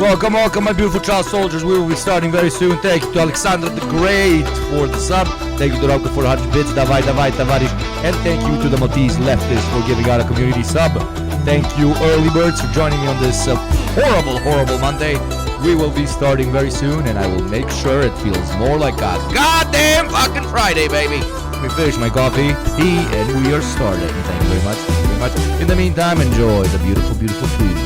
Welcome, my beautiful child soldiers. We will be starting very soon. Thank you to Alexander the Great for the sub. Thank you to Rauka for 100 bits. Davai, Tavarish. And thank you to the Maltese leftists for giving out a community sub. Thank you, early birds, for joining me on this horrible Monday. We will be starting very soon, and I will make sure it feels more like a goddamn fucking Friday, baby. Let me finish my coffee, and we are starting. Thank you very much. In the meantime, enjoy the beautiful, beautiful food.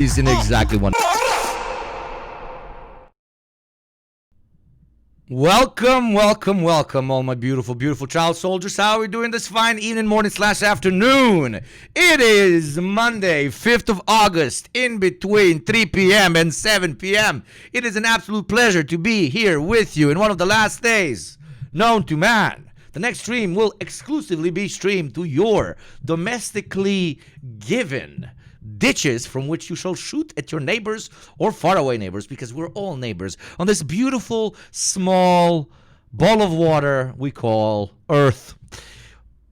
He's in exactly one. Welcome, all my beautiful child soldiers. How are we doing this fine evening, morning / afternoon? It is Monday, 5th of August, in between 3 p.m. and 7 p.m. It is an absolute pleasure to be here with you in one of the last days known to man. The next stream will exclusively be streamed to your domestically given ditches from which you shall shoot at your neighbors or faraway neighbors, because we're all neighbors on this beautiful small ball of water we call Earth.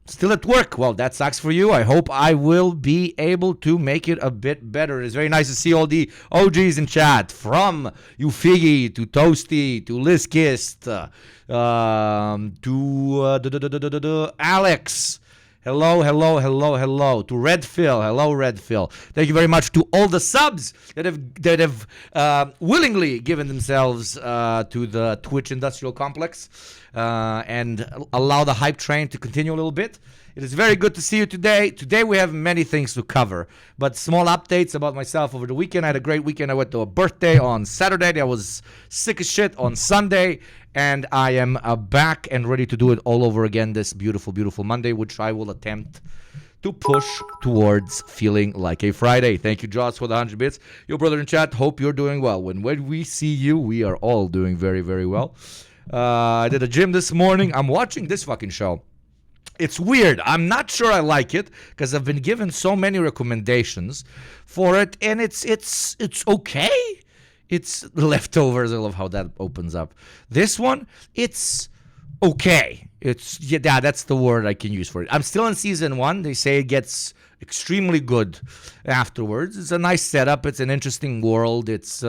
Still at work? Well, that sucks for you. I hope I will be able to make it a bit better. It's very nice to see all the OGs in chat, from Ufigi to Toasty to Lizkist to Alex Hello, hello, hello, hello to Red Phil. Hello, Red Phil. Thank you very much to all the subs that have willingly given themselves to the Twitch industrial complex and allow the hype train to continue a little bit. It is very good to see you today. Today we have many things to cover, but small updates about myself over the weekend. I had a great weekend. I went to a birthday on Saturday. I was sick as shit on Sunday, and I am back and ready to do it all over again this beautiful, beautiful Monday, which I will attempt to push towards feeling like a Friday. Thank you, Joss, for the 100 bits. Your brother in chat, hope you're doing well. When we see you, we are all doing very, very well. I did a gym this morning. I'm watching this fucking show. It's weird. I'm not sure I like it because I've been given so many recommendations for it, and it's okay. It's The Leftovers. I love how that opens up. This one, it's okay. That's the word I can use for it. I'm still in season 1. They say it gets extremely good afterwards. It's a nice setup. It's an interesting world. It's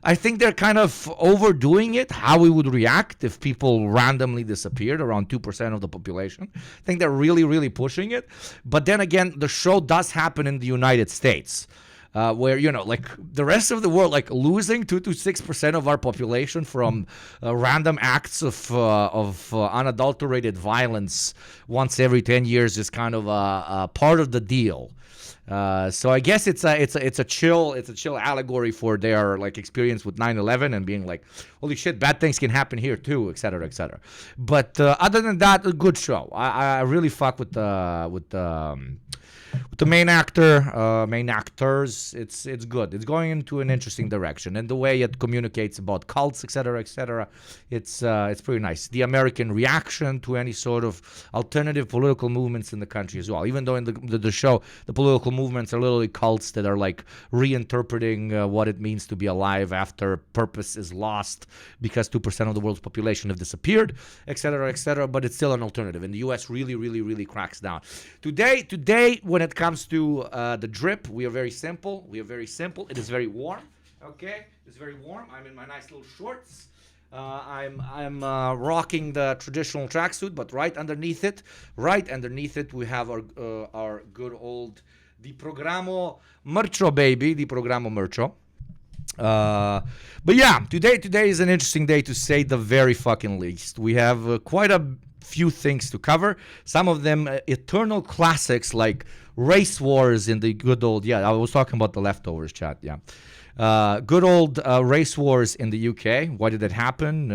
I think they're kind of overdoing it, how we would react if people randomly disappeared, around 2% of the population. I think they're really, really pushing it. But then again, the show does happen in the United States. Where, like the rest of the world, like losing 2 to 6% of our population from random acts of unadulterated violence once every 10 years is kind of a part of the deal. So I guess it's a chill allegory for their like experience with 9/11 and being like, holy shit, bad things can happen here too, etc., etc. But other than that, a good show. I really fuck with the main actors. It's good. It's going into an interesting direction, and the way it communicates about cults, etc., etc. It's pretty nice. The American reaction to any sort of alternative political movements in the country as well. Even though in the show, the political movements are literally cults that are like reinterpreting what it means to be alive after purpose is lost because 2% of the world's population have disappeared, etc., etc. But it's still an alternative, and the U.S. really, really, really cracks down. Today, when it comes to the drip, we are very simple. It is very warm. Okay, it's very warm. I'm in my nice little shorts. I'm rocking the traditional tracksuit, but right underneath it, we have our good old Di Programo Mercho, baby. Di Programo Mercho. But yeah, today is an interesting day to say the very fucking least. We have quite a few things to cover. Some of them eternal classics like race wars in the good old, I was talking about the Leftovers chat, good old race wars in the UK. Why did it happen?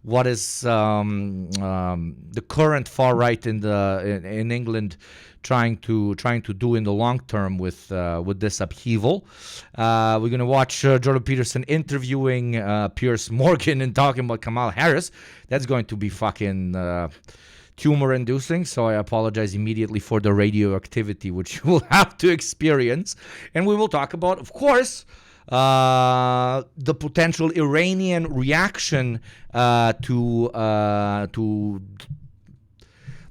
What is the current far right in England trying to do in the long term with this upheaval? We're gonna watch Jordan Peterson interviewing Piers Morgan and talking about Kamala Harris. That's going to be fucking tumor-inducing, so I apologize immediately for the radioactivity which you will have to experience. And we will talk about, of course, the potential Iranian reaction to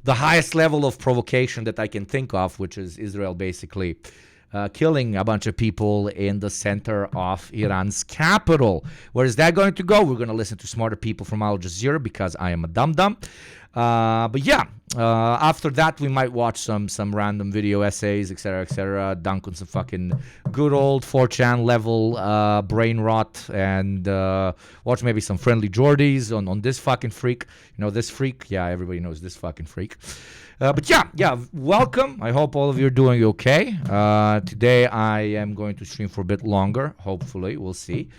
the highest level of provocation that I can think of, which is Israel basically killing a bunch of people in the center of Iran's capital. Where is that going to go? We're going to listen to smarter people from Al Jazeera because I am a dum-dum. But yeah, after that we might watch some random video essays, etc., dunk on some fucking good old 4chan level brain rot, and watch maybe some friendly Jordies on this fucking freak. You know this freak? Yeah, everybody knows this fucking freak. But yeah, welcome. I hope all of you are doing okay. Today I am going to stream for a bit longer, hopefully. We'll see.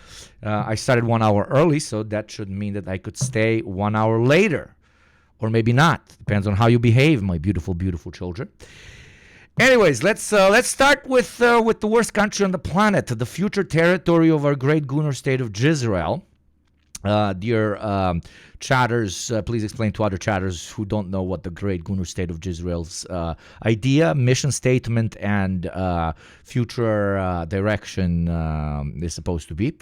I started 1 hour early, so that should mean that I could stay 1 hour later. Or maybe not. Depends on how you behave, my beautiful, beautiful children. Anyways, let's start with the worst country on the planet, the future territory of our great Gunner state of Jizrael. Dear chatters, please explain to other chatters who don't know what the great Gunner state of Jizrael's idea, mission statement, and future direction is supposed to be,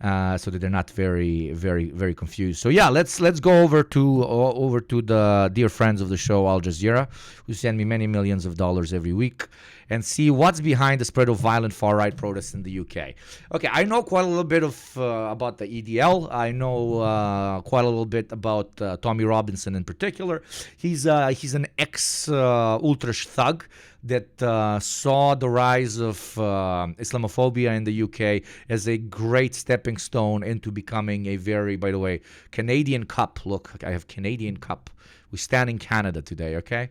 so that they're not very, very, very confused. So yeah, let's go over to the dear friends of the show, Al Jazeera, who send me many millions of dollars every week, and see what's behind the spread of violent far-right protests in the UK. Okay, I know quite a little bit of about the EDL. I know quite a little bit bit about Tommy Robinson in particular. He's an ex-ultra thug that saw the rise of Islamophobia in the UK as a great stepping stone into becoming a very, by the way, Canadian Cup. Look, I have Canadian Cup. We stand in Canada today, okay?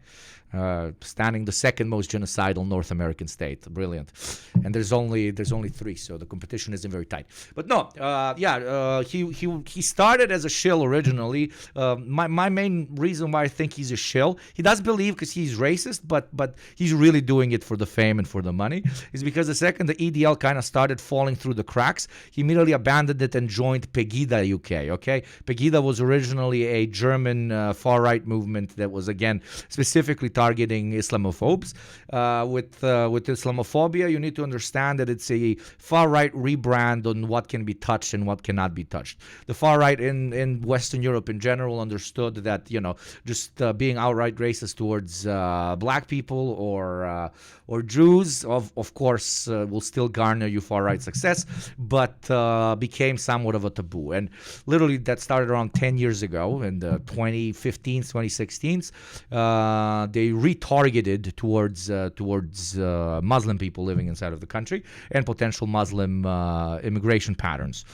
Standing the second most genocidal North American state. Brilliant. And there's only 3, so the competition isn't very tight. But no, he started as a shill originally. My main reason why I think he's a shill, he does believe because he's racist, but he's really doing it for the fame and for the money, is because the second the EDL kind of started falling through the cracks, he immediately abandoned it and joined Pegida UK, okay? Pegida was originally a German far-right movement that was, again, specifically targeting Islamophobes. With Islamophobia, you need to understand that it's a far-right rebrand on what can be touched and what cannot be touched. The far-right in Western Europe in general understood that, just being outright racist towards black people or Jews, of course, will still garner you far-right success, but became somewhat of a taboo. And literally that started around 10 years ago in the 2015s, 2016s. They retargeted towards Muslim people living inside of the country and potential Muslim immigration patterns,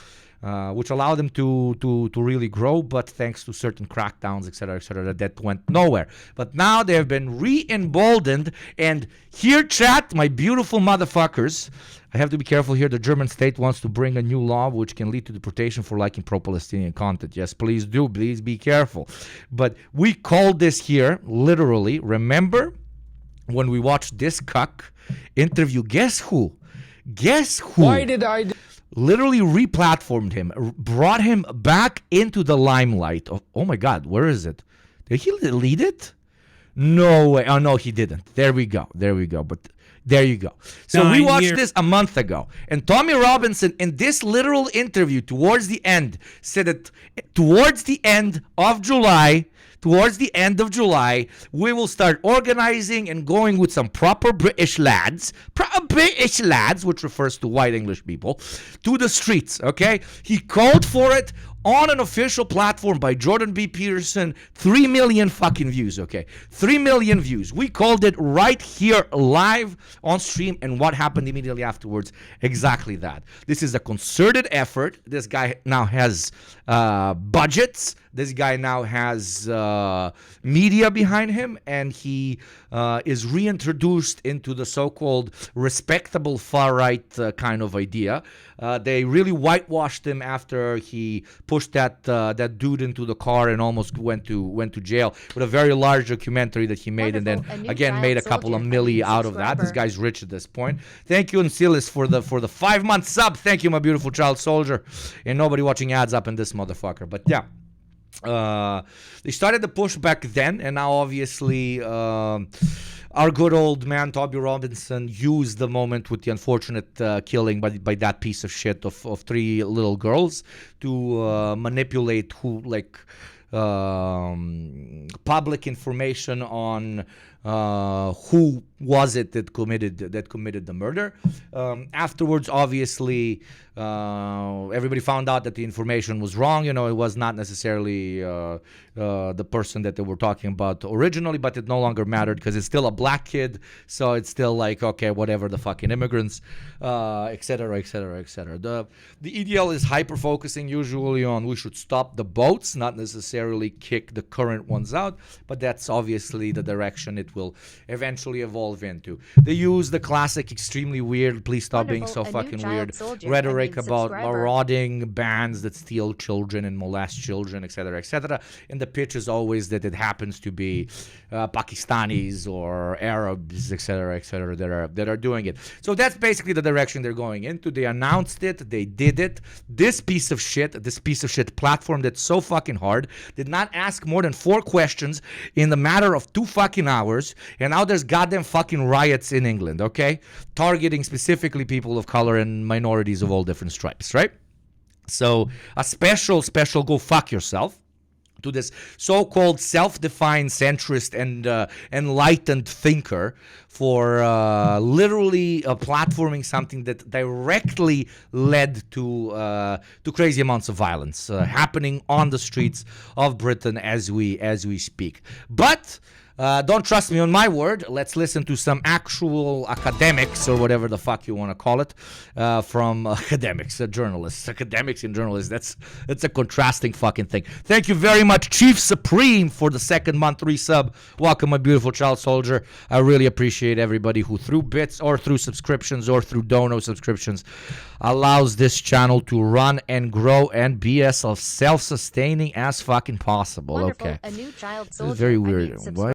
which allowed them to really grow, but thanks to certain crackdowns, et cetera, that went nowhere. But now they have been re-emboldened, and here, chat, my beautiful motherfuckers, I have to be careful here. The German state wants to bring a new law which can lead to deportation for liking pro-Palestinian content. Yes, please do. Please be careful. But we called this here, literally, remember when we watched this cuck interview, guess who? Why did I... Literally replatformed him, brought him back into the limelight. Oh my God, where is it? Did he delete it? No way. Oh no, he didn't. There we go. But there you go. So we watched this a month ago, and Tommy Robinson in this literal interview towards the end said that towards the end of July, we will start organizing and going with some proper British lads, which refers to white English people, to the streets, okay? He called for it on an official platform by Jordan B. Peterson. 3 million fucking views, okay? 3 million views. We called it right here live on stream, and what happened immediately afterwards? Exactly that. This is a concerted effort. This guy now has budgets. This guy now has media behind him, and he is reintroduced into the so-called respectable far-right kind of idea. They really whitewashed him after he pushed that dude into the car and almost went to jail with a very large documentary that he made. Wonderful. And then again made a couple of milli out of that. This guy's rich at this point. Thank you, Ansilis, for the 5-month sub. Thank you, my beautiful child soldier. And nobody watching ads up in this motherfucker. But yeah. They started the push back then, and now obviously our good old man Tommy Robinson used the moment with the unfortunate killing by that piece of shit of 3 little girls to manipulate public information on who was it that committed the murder. Afterwards, obviously, everybody found out that the information was wrong. It was not necessarily the person that they were talking about originally, but it no longer mattered because it's still a black kid, so it's still like, okay, whatever, the fucking immigrants, etc. The EDL is hyper-focusing usually on we should stop the boats, not necessarily kick the current ones out, but that's obviously the direction it will eventually evolve into. They use the classic extremely weird, please stop being so fucking weird rhetoric about marauding bands that steal children and molest children, etc. And the pitch is always that it happens to be Pakistanis or Arabs, etc. that are doing it. So that's basically the direction they're going into. They announced it, they did it. This piece of shit platform that's so fucking hard did not ask more than 4 questions in the matter of 2 fucking hours, and now there's goddamn fucking riots in England, okay? Targeting specifically people of color and minorities of all different stripes, right? So a special go fuck yourself to this so-called self-defined centrist and enlightened thinker for literally platforming something that directly led to crazy amounts of violence happening on the streets of Britain as we speak. But don't trust me on my word. Let's listen to some actual academics, or whatever the fuck you want to call it, from academics, journalists. Academics and journalists, that's a contrasting fucking thing. Thank you very much, Chief Supreme, for the second month resub. Welcome, my beautiful child soldier. I really appreciate everybody who, through bits or through subscriptions or through dono subscriptions, allows this channel to run and grow and be as self-sustaining as fucking possible. Wonderful. Okay. A new child soldier. Very weird. Why